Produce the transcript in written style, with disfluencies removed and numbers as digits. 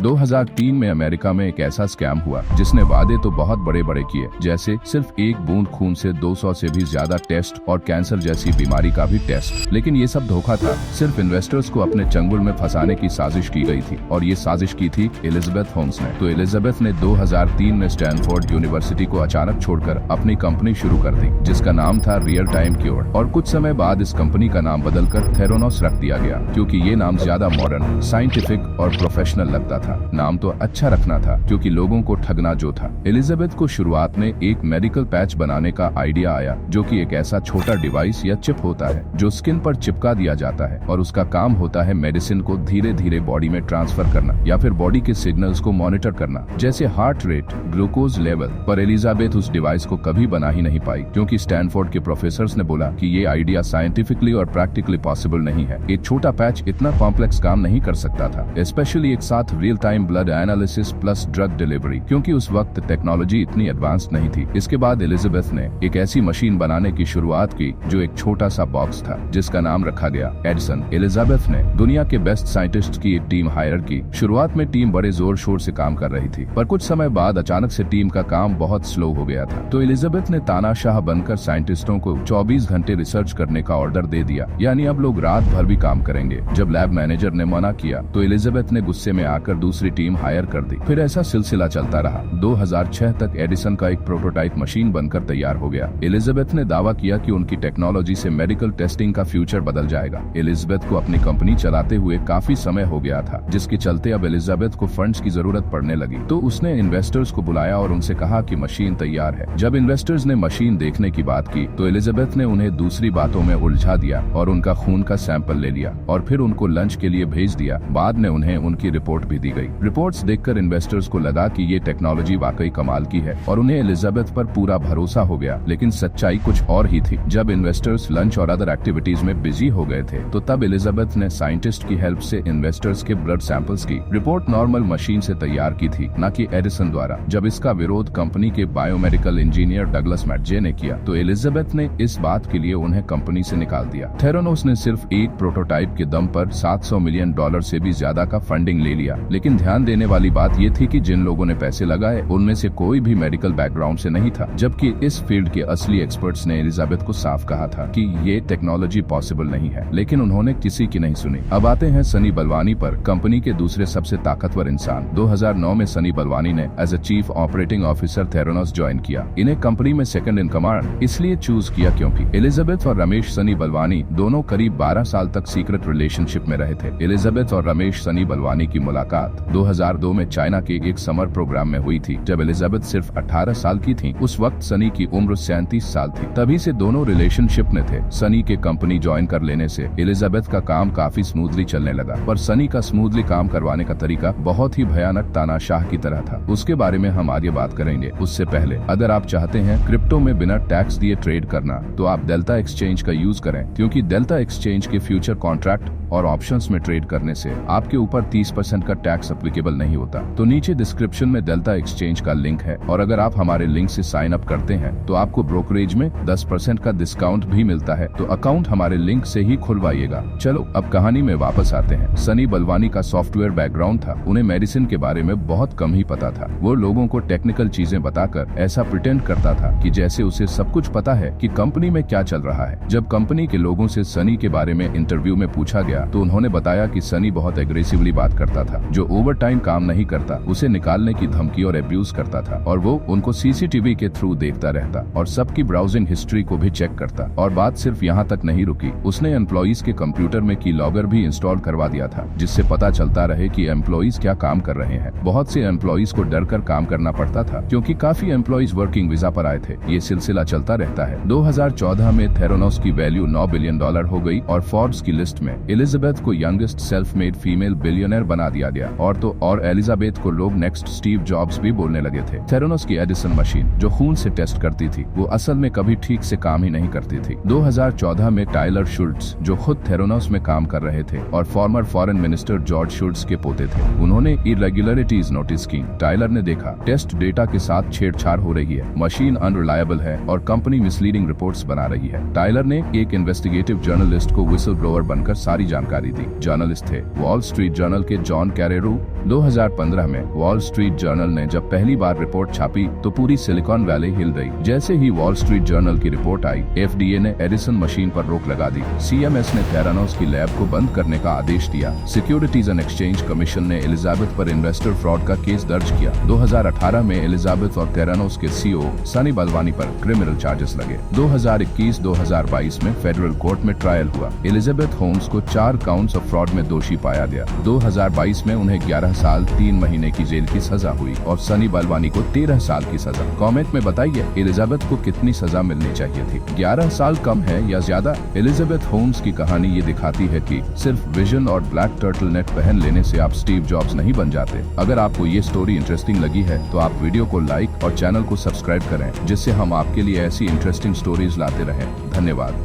2003 में अमेरिका में एक ऐसा स्कैम हुआ जिसने वादे तो बहुत बड़े बड़े किए, जैसे सिर्फ एक बूंद खून से 200 से भी ज्यादा टेस्ट और कैंसर जैसी बीमारी का भी टेस्ट। लेकिन ये सब धोखा था, सिर्फ इन्वेस्टर्स को अपने चंगुल में फंसाने की साजिश की गई थी। और ये साजिश की थी एलिजाबेथ होम्स ने। तो एलिजाबेथ ने 2003 में स्टैनफोर्ड यूनिवर्सिटी को अचानक छोड़कर अपनी कंपनी शुरू कर दी, जिसका नाम था रियल टाइम क्योर। और कुछ समय बाद इस कंपनी का नाम बदलकर थेरोनोस रख दिया गया, क्योंकि ये नाम ज्यादा मॉडर्न, साइंटिफिक और प्रोफेशनल लगता था। नाम तो अच्छा रखना था, क्योंकि लोगों को ठगना जो था। एलिजाबेथ को शुरुआत में एक मेडिकल पैच बनाने का आइडिया आया, जो कि एक ऐसा छोटा डिवाइस या चिप होता है जो स्किन पर चिपका दिया जाता है, और उसका काम होता है मेडिसिन को धीरे धीरे बॉडी में ट्रांसफर करना या फिर बॉडी के सिग्नल्स को मॉनिटर करना, जैसे हार्ट रेट, ग्लूकोज लेवल। पर एलिजाबेथ उस डिवाइस को कभी बना ही नहीं पाई, क्योंकि स्टैनफोर्ड के प्रोफेसर्स ने बोला कि ये आइडिया साइंटिफिकली और प्रैक्टिकली पॉसिबल नहीं है। एक छोटा पैच इतना कॉम्प्लेक्स काम नहीं कर सकता था, स्पेशली एक साथ real time blood analysis plus drug delivery, क्योंकि उस वक्त टेक्नोलॉजी इतनी एडवांस नहीं थी। इसके बाद एलिजाबेथ ने एक ऐसी मशीन बनाने की शुरुआत की जो एक छोटा सा बॉक्स था, जिसका नाम रखा गया एडिसन। एलिजाबेथ ने दुनिया के बेस्ट साइंटिस्ट की एक टीम हायर की। शुरुआत में टीम बड़े जोर शोर से काम कर रही थी, पर कुछ समय बाद अचानक से टीम का काम बहुत स्लो हो गया था। तो एलिजाबेथ ने तानाशाह बनकर साइंटिस्टों को 24 घंटे रिसर्च करने का ऑर्डर दे दिया, यानी अब लोग रात भर भी काम करेंगे। जब लैब मैनेजर ने मना किया तो एलिजाबेथ ने गुस्से में आकर दूसरी टीम हायर कर दी। फिर ऐसा सिलसिला चलता रहा। 2006 तक एडिसन का एक प्रोटोटाइप मशीन बनकर तैयार हो गया। एलिजाबेथ ने दावा किया कि उनकी टेक्नोलॉजी से मेडिकल टेस्टिंग का फ्यूचर बदल जाएगा। एलिजाबेथ को अपनी कंपनी चलाते हुए काफी समय हो गया था, जिसके चलते अब एलिजाबेथ को फंड्स की जरूरत पड़ने लगी। तो उसने इन्वेस्टर्स को बुलाया और उनसे कहा कि मशीन तैयार है। जब इन्वेस्टर्स ने मशीन देखने की बात की तो एलिजाबेथ ने उन्हें दूसरी बातों में उलझा दिया और उनका खून का सैंपल ले लिया और फिर उनको लंच के लिए भेज दिया। बाद में उन्हें उनकी रिपोर्ट भी दी गई। रिपोर्ट्स देखकर इन्वेस्टर्स को लगा कि ये टेक्नोलॉजी वाकई कमाल की है और उन्हें एलिजाबेथ पर पूरा भरोसा हो गया। लेकिन सच्चाई कुछ और ही थी। जब इन्वेस्टर्स लंच और अदर एक्टिविटीज में बिजी हो गए थे तो तब एलिजाबेथ ने साइंटिस्ट की हेल्प से इन्वेस्टर्स के ब्लड सैंपल्स की रिपोर्ट नॉर्मल मशीन से तैयार की थी, न कि एडिसन द्वारा। जब इसका विरोध कंपनी के बायोमेडिकल इंजीनियर डगलस मैटजे ने किया तो एलिजाबेथ ने इस बात के लिए उन्हें कंपनी से निकाल दिया। थेरोनोस ने सिर्फ एक प्रोटोटाइप के दम पर $700 मिलियन से भी ज्यादा का फंडिंग ले लिया। लेकिन ध्यान देने वाली बात ये थी कि जिन लोगों ने पैसे लगाए उनमें से कोई भी मेडिकल बैकग्राउंड से नहीं था, जबकि इस फील्ड के असली एक्सपर्ट्स ने एलिजाबेथ को साफ कहा था कि ये टेक्नोलॉजी पॉसिबल नहीं है। लेकिन उन्होंने किसी की नहीं सुनी। अब आते हैं सनी बलवानी पर, कंपनी के दूसरे सबसे ताकतवर इंसान। 2009 में सनी बलवानी ने as a chief operating officer Theranos join किया। इन्हें कंपनी में सेकंड इन कमांड इसलिए चूज किया क्योंकि एलिजाबेथ और रमेश सनी बलवानी दोनों करीब 12 साल तक सीक्रेट रिलेशनशिप में रहे थे। एलिजाबेथ और रमेश सनी बलवानी की मुलाकात 2002 में चाइना के एक समर प्रोग्राम में हुई थी, जब एलिजाबेथ सिर्फ 18 साल की थी। उस वक्त सनी की उम्र 37 साल थी। तभी से दोनों रिलेशनशिप में थे। सनी के कंपनी ज्वाइन कर लेने से एलिजाबेथ का काम काफी स्मूथली चलने लगा, पर सनी का स्मूथली काम करवाने का तरीका बहुत ही भयानक तानाशाह की तरह था। उसके बारे में हम आगे बात करेंगे। उससे पहले अगर आप चाहते हैं क्रिप्टो में बिना टैक्स दिए ट्रेड करना तो आप डेल्टा एक्सचेंज का यूज करें, क्योंकि डेल्टा एक्सचेंज के फ्यूचर कॉन्ट्रैक्ट और ऑप्शंस में ट्रेड करने से आपके ऊपर 30% का टैक्स एप्लीकेबल नहीं होता। तो नीचे डिस्क्रिप्शन में डेल्टा एक्सचेंज का लिंक है, और अगर आप हमारे लिंक से साइन अप करते हैं तो आपको ब्रोकरेज में 10% का डिस्काउंट भी मिलता है। तो अकाउंट हमारे लिंक से ही खुलवाइएगा। चलो अब कहानी में वापस आते हैं। सनी बलवानी का सॉफ्टवेयर बैकग्राउंड था। उन्हें मेडिसिन के बारे में बहुत कम ही पता था। वो लोगों को टेक्निकल चीजें बताकर ऐसा प्रिटेंड करता था कि जैसे उसे सब कुछ पता है कि कंपनी में क्या चल रहा है। जब कंपनी के लोगों से सनी के बारे में इंटरव्यू में पूछा गया तो उन्होंने बताया कि सनी बहुत एग्रेसिवली बात करता था। जो ओवर टाइम काम नहीं करता उसे निकालने की धमकी और अब्यूज करता था, और वो उनको सीसीटीवी के थ्रू देखता रहता और सबकी ब्राउजिंग हिस्ट्री को भी चेक करता। और बात सिर्फ यहाँ तक नहीं रुकी, उसने एम्प्लॉइज के कंप्यूटर में की लॉगर भी इंस्टॉल करवा दिया था, जिससे पता चलता रहे कि एम्प्लॉइज क्या काम कर रहे हैं। बहुत से एम्प्लॉइज को डर कर काम करना पड़ता था, क्योंकि काफी एम्प्लॉइज वर्किंग वीजा पर आए थे। ये सिलसिला चलता रहता है। 2014 में थेरोनोस की वैल्यू $9 बिलियन हो गई और फोर्ब्स की लिस्ट में एलिजाबेथ को youngest self made female billionaire बना दिया गया। और एलिजाबेथ को लोग नेक्स्ट स्टीव जॉब्स भी बोलने लगे थे। थेरोनोस की एडिसन मशीन जो खून से टेस्ट करती थी वो असल में कभी ठीक से काम ही नहीं करती थी। 2014 में टाइलर शुल्ट्ज, जो खुद थेरोनोस में काम कर रहे थे और फॉर्मर फॉरेन मिनिस्टर जॉर्ज शुल्ट्ज के पोते थे, उन्होंने इरेगुलरिटीज नोटिस की। टाइलर ने देखा टेस्ट डेटा के साथ छेड़छाड़ हो रही है, मशीन अनरिलायबल है और कंपनी मिसलीडिंग रिपोर्ट्स बना रही है। टाइलर ने एक इन्वेस्टिगेटिव जर्नलिस्ट को विसल ब्लोअर बनकर सारी जानकारी दी। जर्नलिस्ट थे वॉल स्ट्रीट जर्नल के जॉन कैरेरो 2015 में वॉल स्ट्रीट जर्नल ने जब पहली बार रिपोर्ट छापी तो पूरी सिलिकॉन वैली हिल गई। जैसे ही वॉल स्ट्रीट जर्नल की रिपोर्ट आई, FDA ने एडिसन मशीन पर रोक लगा दी। CMS ने थेरानोस की लैब को बंद करने का आदेश दिया। सिक्योरिटीज एंड एक्सचेंज कमीशन ने एलिजाबेथ पर इन्वेस्टर फ्रॉड का केस दर्ज किया। 2018 में एलिजाबेथ और थेरानोस के CEO सनी बलवानी पर क्रिमिनल चार्जेस लगे। 2021-2022 में फेडरल कोर्ट में ट्रायल हुआ। एलिजाबेथ होम्स को 4 काउंट्स ऑफ फ्रॉड में दोषी पाया गया। 2022 में उन्हें 11 साल 3 महीने की जेल की सजा हुई और सनी बलवानी को 13 साल की सजा। कमेंट में बताइए एलिजाबेथ को कितनी सजा मिलनी चाहिए थी? 11 साल कम है या ज्यादा? एलिजाबेथ होम्स की कहानी ये दिखाती है कि सिर्फ विजन और ब्लैक टर्टल नेट पहन लेने से आप स्टीव जॉब्स नहीं बन जाते। अगर आपको ये स्टोरी इंटरेस्टिंग लगी है तो आप वीडियो को लाइक और चैनल को सब्सक्राइब करें, जिससे हम आपके लिए ऐसी इंटरेस्टिंग स्टोरीज लाते रहें। धन्यवाद।